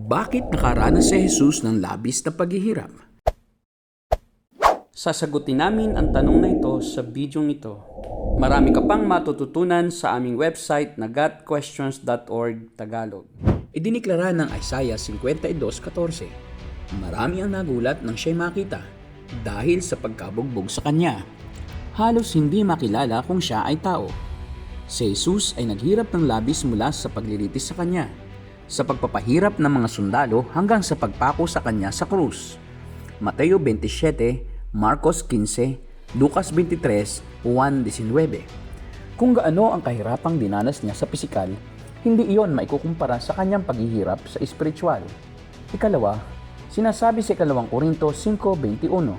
Bakit nakaranas si Jesus ng labis na paghihirap? Sasagutin namin ang tanong na ito sa bidyong ito. Marami ka pang matututunan sa aming website na gotquestions.org Tagalog. Idiniklara ng Isaiah 52:14. Marami ang nagulat nang siya'y makita dahil sa pagkabugbog sa kanya. Halos hindi makilala kung siya ay tao. Si Jesus ay naghirap ng labis mula sa paglilitis sa kanya, sa pagpapahirap ng mga sundalo hanggang sa pagpako sa kanya sa krus. Mateo 27, Marcos 15, Lucas 23, Juan 19. Kung gaano ang kahirapang dinanas niya sa pisikal, hindi iyon maikukumpara sa kanyang paghihirap sa espiritual. Ikalawa, sinasabi sa 2 Korinto 5:21,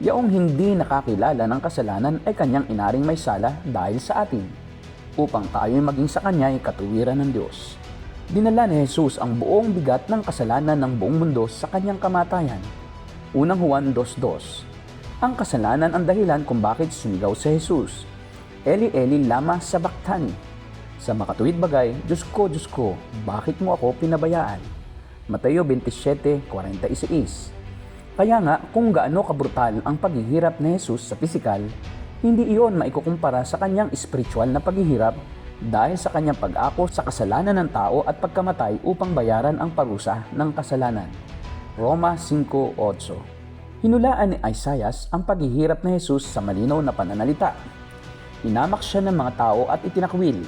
yaong hindi nakakilala ng kasalanan ay kanyang inaring may sala dahil sa atin, upang tayo'y maging sa kanya ay katuwiran ng Diyos. Dinala ni Jesus ang buong bigat ng kasalanan ng buong mundo sa kanyang kamatayan. Unang Juan 2:2. Ang kasalanan ang dahilan kung bakit sumigaw si Jesus, Eli Eli lama sabachthani. Sa makatuwid bagay, Diyos ko, bakit mo ako pinabayaan? Mateo 27:46. Kaya nga, kung gaano kabrutal ang paghihirap ni Jesus sa pisikal, hindi iyon maikukumpara sa kanyang espiritual na paghihirap dahil sa kanyang pag-ako sa kasalanan ng tao at pagkamatay upang bayaran ang parusa ng kasalanan. Roma 5:8. Hinulaan ni Isaiah ang paghihirap ni Jesus sa malinaw na pananalita. Hinamak siya ng mga tao at itinakwil.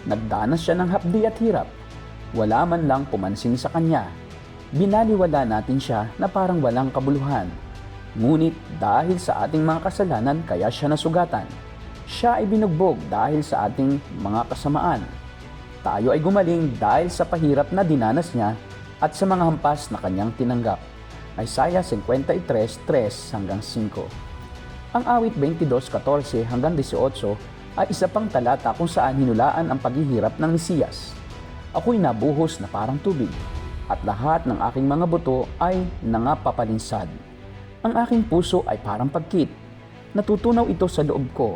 Nagdanas siya ng hapdi at hirap. Wala man lang pumansin sa kanya. Binaliwala natin siya na parang walang kabuluhan. Ngunit dahil sa ating mga kasalanan kaya siya nasugatan. Siya ay binugbog dahil sa ating mga kasamaan. Tayo ay gumaling dahil sa pahirap na dinanas niya at sa mga hampas na kanyang tinanggap. Isaiah 53:3-5. Ang awit 22:14-18 ay isa pang talata kung saan hinulaan ang paghihirap ng Mesiyas. Ako'y nabuhos na parang tubig, at lahat ng aking mga buto ay nangapapalinsad. Ang aking puso ay parang pagkit. Natutunaw ito sa loob ko.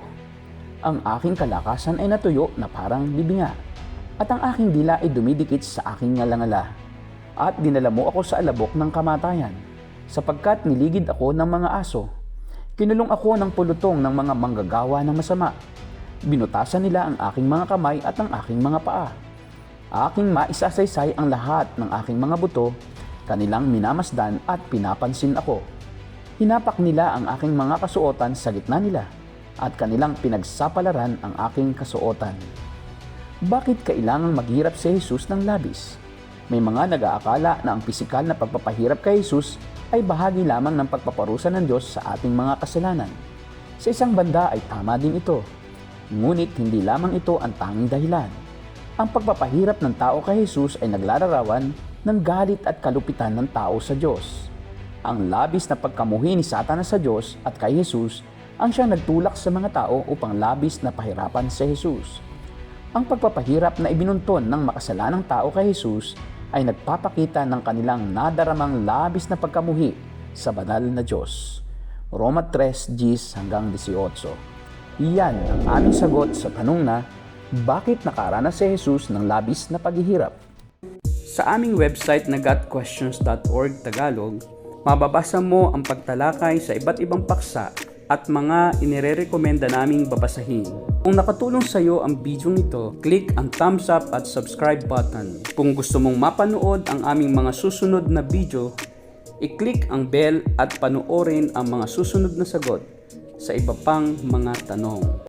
Ang aking kalakasan ay natuyo na parang bibinga, at ang aking dila ay dumidikit sa aking ngalangala. At dinala mo ako sa alabok ng kamatayan, sapagkat niligid ako ng mga aso. Kinulong ako ng pulutong ng mga manggagawa ng masama. Binutasan nila ang aking mga kamay at ang aking mga paa. Aking maisasaysay ang lahat ng aking mga buto, kanilang minamasdan at pinapansin ako. Hinapak nila ang aking mga kasuotan sa gitna nila, at kanilang pinagsapalaran ang aking kasuotan. Bakit kailangang maghirap si Jesus ng labis? May mga nag-aakala na ang pisikal na pagpapahirap kay Jesus ay bahagi lamang ng pagpaparusa ng Diyos sa ating mga kasalanan. Sa isang banda ay tama din ito. Ngunit hindi lamang ito ang tanging dahilan. Ang pagpapahirap ng tao kay Jesus ay naglalarawan ng galit at kalupitan ng tao sa Diyos. Ang labis na pagkamuhi ni Satanas sa Diyos at kay Jesus ang siyang nagtulak sa mga tao upang labis na pahirapan si Jesus. Ang pagpapahirap na ibinunton ng makasalanang tao kay Jesus ay nagpapakita ng kanilang nadaramang labis na pagkamuhi sa banal na Diyos. Roma 3:10-18. Iyan ang aming sagot sa tanong na, bakit nakaranas si Jesus ng labis na paghihirap? Sa aming website na gotquestions.org Tagalog, mababasa mo ang pagtalakay sa iba't ibang paksa at mga inirerekomenda naming babasahin. Kung nakatulong sa iyo ang video nito, click ang thumbs up at subscribe button. Kung gusto mong mapanood ang aming mga susunod na video, i-click ang bell at panoorin ang mga susunod na sagot sa iba pang mga tanong.